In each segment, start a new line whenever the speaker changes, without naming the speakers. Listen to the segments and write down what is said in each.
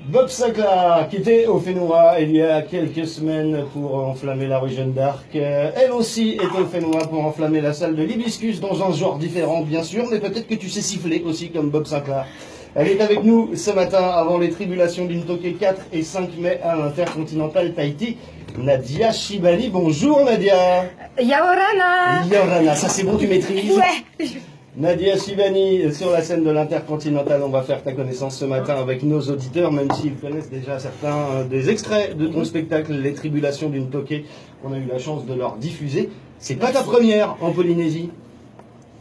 Bob Sinclair, qui était au Fénois il y a quelques semaines pour enflammer la rue Jeanne d'Arc. Elle aussi est au Fénois pour enflammer la salle de l'Hibiscus dans un genre différent, bien sûr, mais peut-être que tu sais siffler aussi comme Bob Sinclair. Elle est avec nous ce matin avant les tribulations d'Intoké 4 et 5 mai à l'Intercontinental Tahiti. Nadia Shibani, bonjour Nadia.
Yaorana.
Yaorana, ça c'est bon, tu maîtrises?
Ouais.
Nadia Shibani, sur la scène de l'Intercontinental, on va faire ta connaissance ce matin avec nos auditeurs, même s'ils connaissent déjà certains des extraits de ton spectacle, Les Tribulations d'Intoké, qu'on a eu la chance de leur diffuser. C'est pas ta première en Polynésie?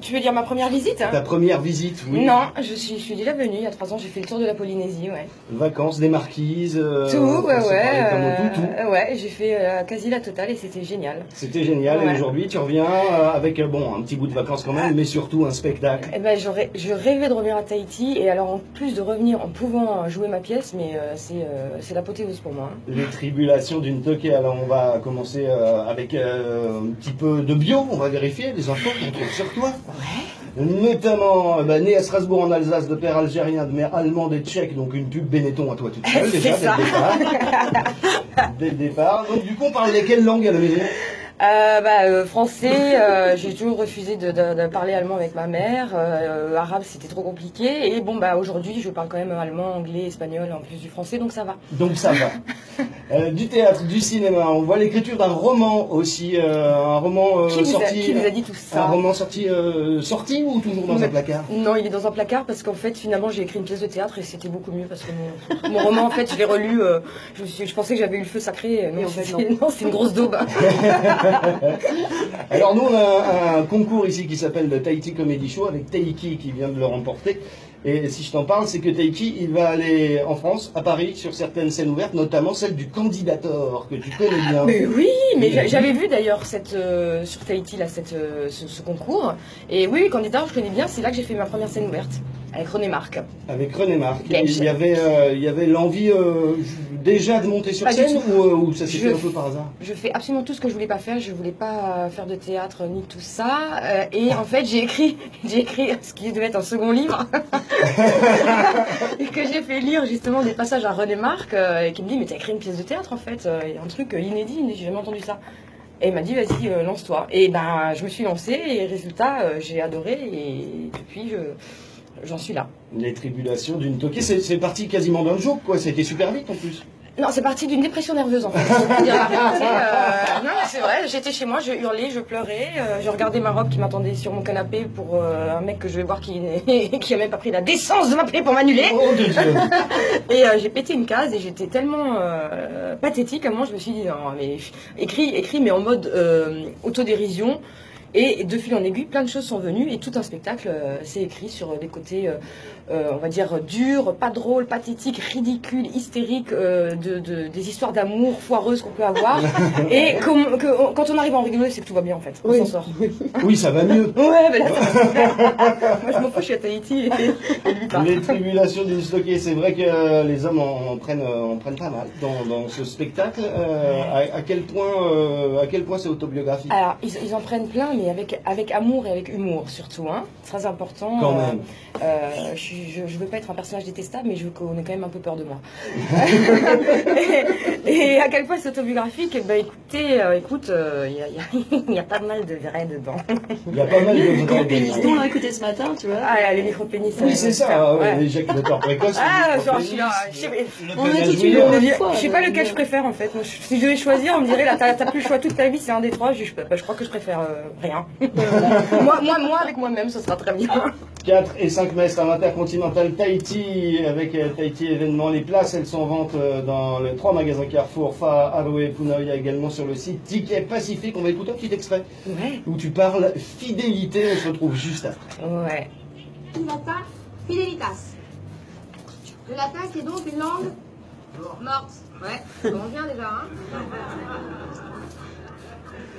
Tu veux dire ma première visite?
Ta première visite, oui.
Non, je suis déjà venue il y a 3 ans, j'ai fait le tour de la Polynésie, ouais.
Vacances, des marquises,
tout, ouais.
Tout.
Ouais, j'ai fait quasi la totale et c'était génial.
C'était génial,
ouais.
Et aujourd'hui tu reviens avec bon, un petit bout de vacances quand même, mais surtout un spectacle.
Eh ben, je rêvais de revenir à Tahiti, et alors en plus de revenir en pouvant jouer ma pièce, mais c'est l'apothéose pour moi. Hein.
Les Tribulations d'Intoké, alors on va commencer avec un petit peu de bio, on va vérifier les infos qu'on trouve sur toi.
Ouais.
Notamment né à Strasbourg en Alsace, de père algérien, de mère allemande et tchèque, donc une pub Benetton à toi toute seule déjà dès le départ. Dès le départ. Donc du coup on parle lesquelles langues à la maison?
Français, j'ai toujours refusé de parler allemand avec ma mère. Arabe, c'était trop compliqué. Et bon, aujourd'hui, je parle quand même allemand, anglais, espagnol, en plus du français, donc ça va.
Donc ça va. Du théâtre, du cinéma, on voit l'écriture d'un roman aussi, un roman sorti.
Qui vous a dit tout ça?
Un roman sorti ou toujours dans un placard?
Non, il est dans un placard parce qu'en fait, finalement, j'ai écrit une pièce de théâtre et c'était beaucoup mieux parce que mon roman, en fait, je l'ai relu. Je pensais que j'avais eu le feu sacré. Non, en fait, non, c'est une grosse daube.
Alors nous on a un concours ici qui s'appelle le Tahiti Comedy Show avec Taiki qui vient de le remporter. Et si je t'en parle, c'est que Taiki, il va aller en France, à Paris, sur certaines scènes ouvertes, notamment celle du Candidator, que tu connais bien.
Mais oui, mais j'avais vu d'ailleurs sur Tahiti là, ce concours. Et oui, Candidator, je connais bien, c'est là que j'ai fait ma première scène ouverte. Avec René Marc.
Avec René Marc. Il y avait l'envie déjà de monter sur scène ou ça s'est fait un peu par hasard? Je
fais absolument tout ce que je voulais pas faire. Je voulais pas faire de théâtre ni tout ça. Et en fait, j'ai écrit ce qui devait être un second livre. Et que j'ai fait lire justement des passages à René Marc et qui me dit mais t'as écrit une pièce de théâtre en fait. Un truc inédit, j'ai jamais entendu ça. Et il m'a dit vas-y lance-toi. Et je me suis lancée et résultat j'ai adoré et depuis j'en suis là.
Les Tribulations d'Intoké, c'est parti quasiment d'un jour, quoi. C'était super vite en plus.
Non, c'est parti d'une dépression nerveuse en fait. Faut dire la réalité. Non, c'est vrai. J'étais chez moi, je hurlais, je pleurais. Je regardais ma robe qui m'attendait sur mon canapé pour un mec que je vais voir qui a même pas pris la décence de m'appeler pour m'annuler.
Oh, Dieu.
Et j'ai pété une case et j'étais tellement pathétique à un moment, je me suis dit non mais écrit mais en mode autodérision. Et de fil en aiguille, plein de choses sont venues et tout un spectacle s'est écrit sur des côtés, on va dire, durs, pas drôles, pathétiques, ridicules, hystériques, des histoires d'amour foireuses qu'on peut avoir. Et quand on arrive à en rigoler, c'est que tout va bien en fait, on s'en sort.
Oui, ça va mieux.
Ouais, mais là, moi je m'en fous, je suis à Tahiti et lui pas.
Les Tribulations d'Intoké, c'est vrai que les hommes en prennent pas mal dans ce spectacle. À quel point c'est autobiographique?
Alors, ils en prennent plein, mais avec amour et avec humour surtout, hein. Très important.
Quand même.
Je veux pas être un personnage détestable, mais je veux qu'on ait quand même un peu peur de moi. et à quel point c'est autobiographique? Écoute, il y a pas mal de vrai dedans.
Il y a pas mal de vrai
pénis dont on l'a écouté ce matin, tu vois.
Ah, les micro-pénis.
Oui, c'est ça, ouais. Les éjaculateurs précoces.
Ah, je suis là.
On a dit tu le fois.
Je sais pas lequel je préfère en fait. Moi, si je devais choisir, on me dirait là, t'as plus le choix toute ta vie, c'est un des trois. Je crois que je préfère rien. moi, avec moi-même, ce sera très bien.
4 et 5 mai, c'est à l'Intercontinental Tahiti, avec Tahiti événement. Les places, elles sont en vente dans les 3 magasins Carrefour, Fa, Aloe, Punoya, également sur le site Ticket Pacifique. On va écouter un petit extrait où tu parles fidélité. On se retrouve juste après.
Ouais.
Le latin, fidelitas. Le latin qui est donc une langue morte. Ouais, on vient déjà, hein.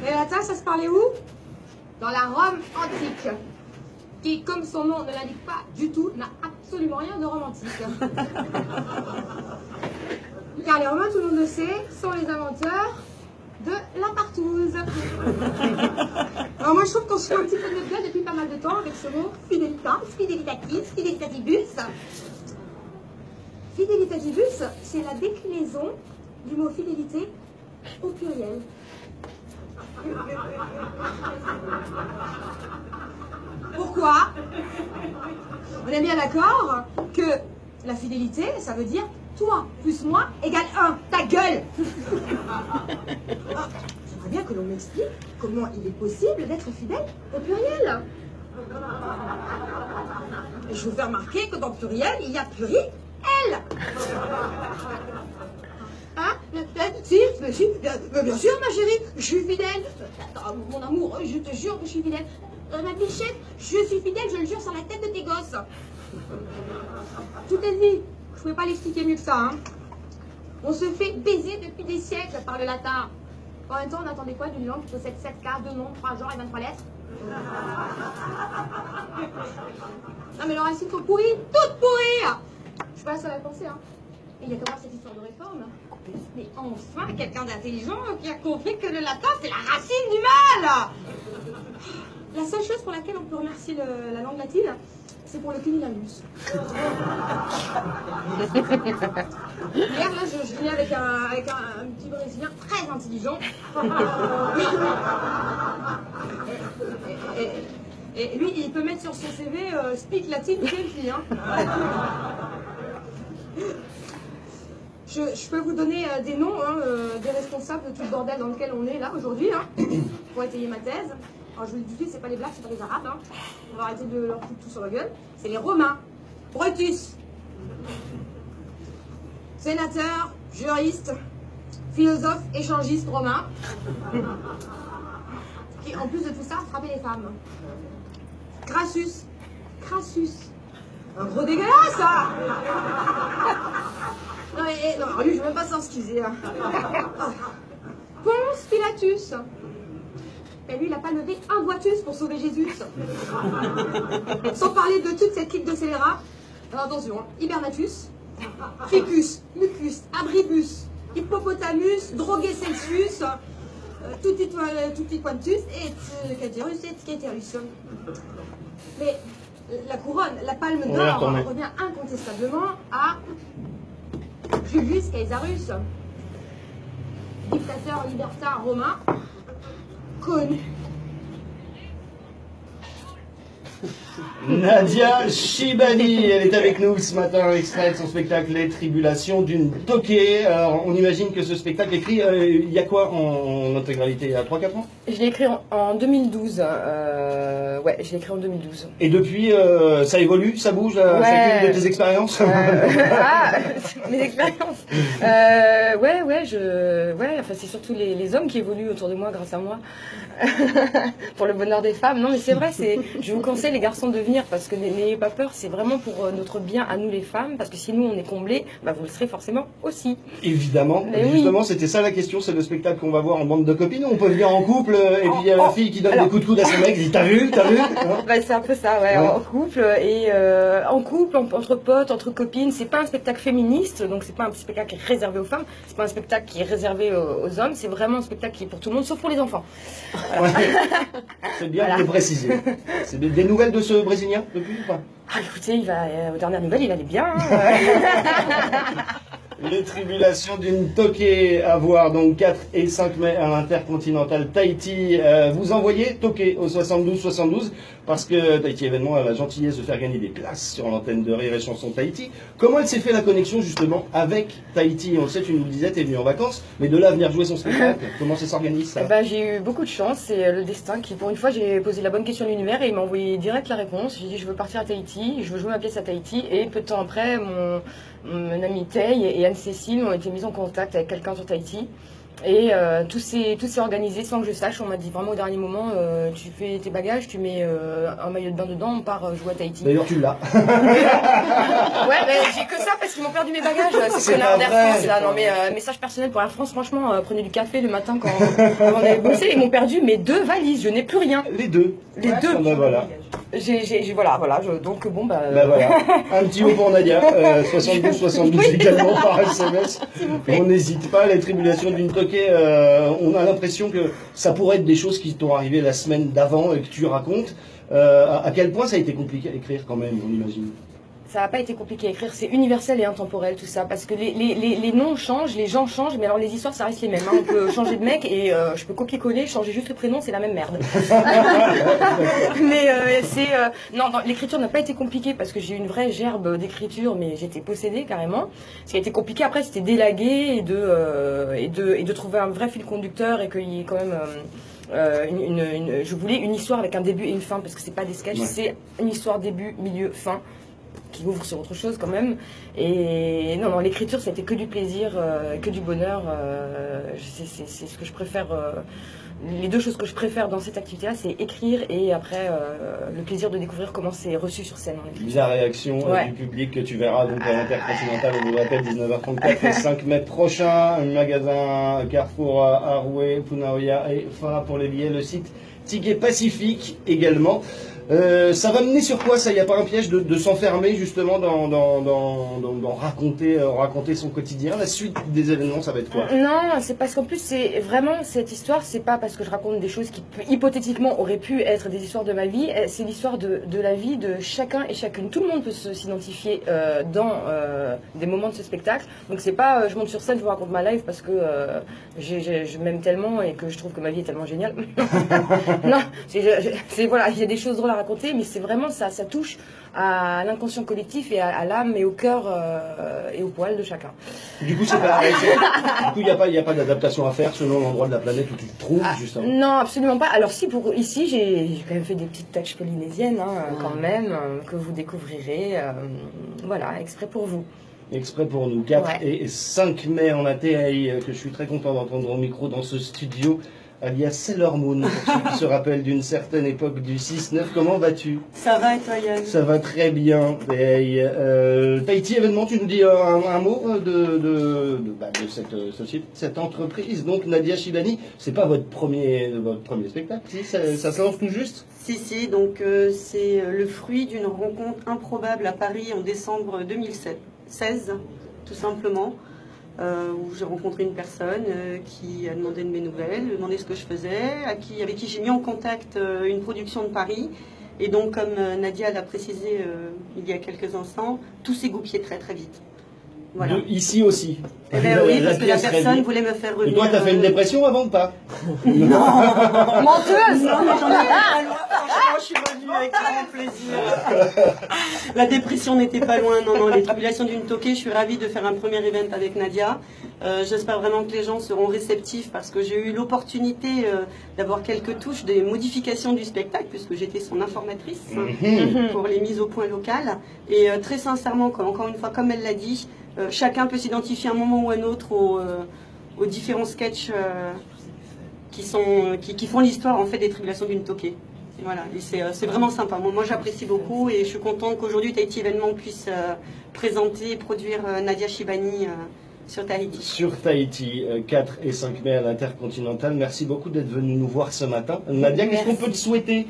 Et le latin, ça se parlait où? Dans la Rome antique, qui, comme son nom ne l'indique pas du tout, n'a absolument rien de romantique. Car les Romains, tout le monde le sait, sont les inventeurs de la partouze. Alors moi je trouve qu'on se fait un petit peu de notre gueule depuis pas mal de temps avec ce mot fidelitas, fidelitatis, fidelitatibus. Fidelitatibus, c'est la déclinaison du mot fidélité au pluriel. Pourquoi? On est bien d'accord que la fidélité, ça veut dire toi plus moi égale 1. Ta gueule. J'aimerais bien que l'on m'explique comment il est possible d'être fidèle au pluriel. Et je vous fais remarquer que dans pluriel, il y a pluriel. Hein? Si, bien sûr, ma chérie, je suis fidèle. Mon amour, je te jure que je suis fidèle. Ma bichette, je suis fidèle, je le jure, sur la tête de tes gosses. Tout est dit. Je pouvais pas l'expliquer mieux que ça. Hein. On se fait baiser depuis des siècles par le latin. En même temps, on attendait quoi d'une langue qui possède 7 cas, 2 noms, 3 genres et 23 lettres? Non mais leurs racines sont pourries, toutes pourries. Je suis pas la seule à le penser. Hein. Et il y a qu'à voir cette histoire de réforme. Mais enfin, quelqu'un d'intelligent qui a compris que le latin, c'est la racine du mal. La seule chose pour laquelle on peut remercier la langue latine, c'est pour le cunnilingus. Hier, là, je venais avec un petit Brésilien très intelligent. Et lui, il peut mettre sur son CV Speak Latin fluently. Hein. Je peux vous donner des noms des responsables de tout le bordel dans lequel on est là aujourd'hui, hein, pour étayer ma thèse. Alors je vous le dis tout de suite, c'est pas les Blacks, c'est pas les Arabes. Hein. On va arrêter de leur foutre tout sur la gueule. C'est les Romains. Brutus. Sénateur, juriste, philosophe, échangiste romain. Qui, en plus de tout ça, frappait les femmes. Crassus. Crassus. Un gros dégueulasse, ça. Non, mais non, lui, je ne veux même pas s'excuser. Hein. Ponce Pilatus. Et lui, il n'a pas levé un boitus pour sauver Jésus. Sans parler de toute cette clique de scélérats. Alors attention, hein. Hibernatus, Ficus, Mucus, Abribus, Hippopotamus, Droguecelsius, Tutiquantus et Caterus et Tcaterus. Mais la couronne, la palme d'or revient incontestablement à Julius Caesarus, dictateur libertin romain, connu.
Nadia Shibani, elle est avec nous ce matin, extrait de son spectacle Les Tribulations d'une Toquée. Alors, on imagine que ce spectacle écrit, il y a quoi en intégralité? Il y a 3-4 ans?
Je l'ai écrit en 2012. Ouais, je l'ai écrit en 2012.
Et depuis, ça évolue, ça bouge, chacune de tes expériences?
Mes expériences. Ouais, enfin, c'est surtout les hommes qui évoluent autour de moi grâce à moi. Pour le bonheur des femmes. Non, mais c'est vrai, je vous conseille les garçons de venir parce que n'ayez pas peur, c'est vraiment pour notre bien à nous les femmes, parce que si nous on est comblés, bah, vous le serez forcément aussi. Évidemment.
Mais justement, oui. C'était ça la question, c'est le spectacle qu'on va voir en bande de copines, on peut venir en couple et puis il y a la fille qui donne des coups de coude à son mec, dit t'as vu
Bah, c'est un peu ça, ouais. En couple, et en couple, entre potes, entre copines, c'est pas un spectacle féministe, donc c'est pas un spectacle qui est réservé aux femmes, c'est pas un spectacle qui est réservé aux hommes, c'est vraiment un spectacle qui est pour tout le monde, sauf pour les enfants. Voilà. Ouais.
C'est bien de préciser. C'est des nouvelles de ce Brésilien depuis ou pas?
Ah, écoutez, aux dernières nouvelles, il allait bien. Hein.
Les Tribulations d'une Toquée à voir donc 4 et 5 mai à l'Intercontinental Tahiti. Vous envoyez Toquée au 72 72 parce que Tahiti Événement a la gentillesse de faire gagner des places sur l'antenne de Rire et Chanson Tahiti. Comment elle s'est fait la connexion justement avec Tahiti? On le sait, tu nous le disais, t'es venu en vacances, mais de là à venir jouer son spectacle, comment ça s'organise ça?
Bah, j'ai eu beaucoup de chance, c'est le destin qui, pour une fois, j'ai posé la bonne question à l'univers et il m'a envoyé direct la réponse. J'ai dit je veux partir à Tahiti, je veux jouer ma pièce à Tahiti, et peu de temps après, mon ami Tay et Anne-Cécile ont été mis en contact avec quelqu'un sur Tahiti. Et tout s'est organisé sans que je sache. On m'a dit vraiment au dernier moment, tu fais tes bagages, tu mets un maillot de bain dedans, on part jouer à Tahiti.
D'ailleurs tu l'as.
Ouais, mais j'ai que ça parce qu'ils m'ont perdu mes bagages. C'est connard d'Air France là. Non mais message personnel pour Air France, franchement, prenez du café le matin quand on avait bossé. Ils m'ont perdu mes 2 valises, je n'ai plus rien.
Les deux.
Les deux.
Ben voilà.
donc bon bah.
Bah voilà, un petit mot pour Nadia, 72 également par SMS. On n'hésite pas, les tribulations d'une toquée, on a l'impression que ça pourrait être des choses qui t'ont arrivé la semaine d'avant et que tu racontes. À quel point ça a été compliqué à écrire quand même, on imagine.
Ça n'a pas été compliqué à écrire, c'est universel et intemporel tout ça, parce que les noms changent, les gens changent, mais alors les histoires ça reste les mêmes. Hein. On peut changer de mec et je peux copier-coller, changer juste le prénom, c'est la même merde. Mais non, l'écriture n'a pas été compliquée parce que j'ai eu une vraie gerbe d'écriture, mais j'étais possédée carrément. Ce qui a été compliqué après, c'était d'élaguer et de trouver un vrai fil conducteur et qu'il y ait quand même. Je voulais une histoire avec un début et une fin parce que c'est pas des sketchs, c'est une histoire début, milieu, fin qui ouvre sur autre chose quand même. Et non, l'écriture, ça a été que du plaisir, que du bonheur. C'est ce que je préfère. Les deux choses que je préfère dans cette activité-là, c'est écrire et après le plaisir de découvrir comment c'est reçu sur scène.
La réaction du public que tu verras donc à l'Intercontinental, on vous rappelle, 19h34 et 5 mai prochain, magasin Carrefour à Rouet, Punaoya et Fara pour les billets, le site Ticket Pacifique également. Ça va mener sur quoi ça? Il n'y a pas un piège de s'enfermer justement dans raconter son quotidien? La suite des événements, ça va être quoi?
Non, c'est parce qu'en plus, c'est vraiment cette histoire, c'est pas parce que je raconte des choses qui hypothétiquement auraient pu être des histoires de ma vie, c'est l'histoire de la vie de chacun et chacune. Tout le monde peut s'identifier dans des moments de ce spectacle. Donc c'est pas je monte sur scène, je vous raconte ma life parce que je m'aime tellement et que je trouve que ma vie est tellement géniale. Non, voilà, il y a des choses drôles à raconter, mais c'est vraiment ça touche à l'inconscient collectif et à l'âme et au cœur et au poil de chacun.
Du coup, c'est pareil. Du coup, il n'y a pas d'adaptation à faire selon l'endroit de la planète où tu te trouves, justement.
Non, absolument pas. Alors si pour ici, j'ai quand même fait des petites touches polynésiennes, quand même, que vous découvrirez, voilà, exprès pour vous.
Exprès pour nous, 4 et 5 mai en ATI, que je suis très content d'entendre au micro dans ce studio, alias Sailor Moon, pour ceux qui se rappellent d'une certaine époque du 6-9. Comment vas-tu?
Ça va et toi, Yann?
Ça va très bien. Tahiti événement, tu nous dis un mot de cette entreprise. Donc Nadia Shibani, c'est pas votre premier spectacle, si ça se lance tout juste?
Si, donc c'est le fruit d'une rencontre improbable à Paris en décembre 2016, tout simplement. Où j'ai rencontré une personne qui a demandé de mes nouvelles, demandé ce que je faisais, avec qui j'ai mis en contact une production de Paris. Et donc, comme Nadia l'a précisé il y a quelques instants, tout s'est goupillé très très vite. Voilà.
Ici aussi.
Eh ben oui, parce que la personne voulait me faire revenir.
Et toi, t'as fait une dépression avant ou pas?
Non.
Menteuse.
Non, mais j'en ai pas loin. Franchement, je suis revenue avec grand plaisir. La dépression n'était pas loin. Non, les tribulations d'une toquée. Je suis ravie de faire un premier event avec Nadia. J'espère vraiment que les gens seront réceptifs parce que j'ai eu l'opportunité d'avoir quelques touches des modifications du spectacle puisque j'étais son informatrice pour les mises au point locales. Et très sincèrement, encore une fois, comme elle l'a dit, chacun peut s'identifier à un moment ou à un autre aux différents sketchs qui font l'histoire en fait des tribulations d'une toquée. Et voilà, et c'est vraiment sympa. Moi j'apprécie beaucoup et je suis contente qu'aujourd'hui Tahiti Événement puisse présenter et produire Nadia Shibani sur Tahiti.
Sur Tahiti, 4 et 5 mai à l'Intercontinental. Merci beaucoup d'être venu nous voir ce matin. Nadia, qu'est-ce qu'on peut te souhaiter?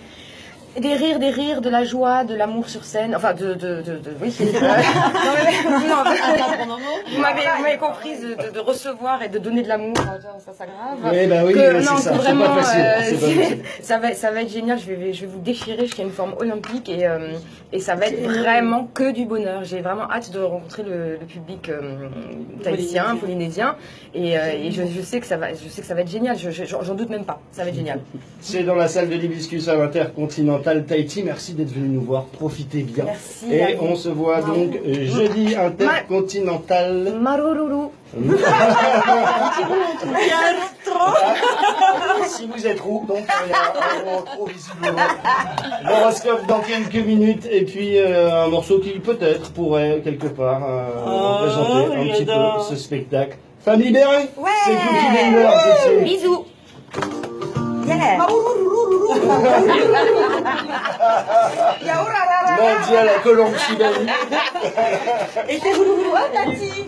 Des rires, de la joie, de l'amour sur scène, enfin oui. Vous m'avez comprise de recevoir et de donner de l'amour, ça grave.
Oui, bah oui, c'est ça,
vraiment,
pas facile.
Ça va être génial, je vais vous déchirer jusqu'à une forme olympique et ça va être vraiment que du bonheur. J'ai vraiment hâte de rencontrer le public tahitien, polynésien et je sais que ça va être génial, j'en doute même pas, ça va être génial.
C'est dans la salle de l'Hibiscus à l'Intercontinental Tahiti, merci d'être venu nous voir, profitez bien.
Merci.
Et on se voit donc jeudi Intercontinental.
Marururu.
Si vous êtes roux, donc il y a un trop visiblement. L'horoscope dans quelques minutes et puis un morceau qui peut-être pourrait quelque part représenter un petit peu ce spectacle. Femme libérée.
Ouais.
C'est Cookie Gamer.
Bisous. Yeah.
Nadia la colombe Shibani.
Et c'est vous, Tati.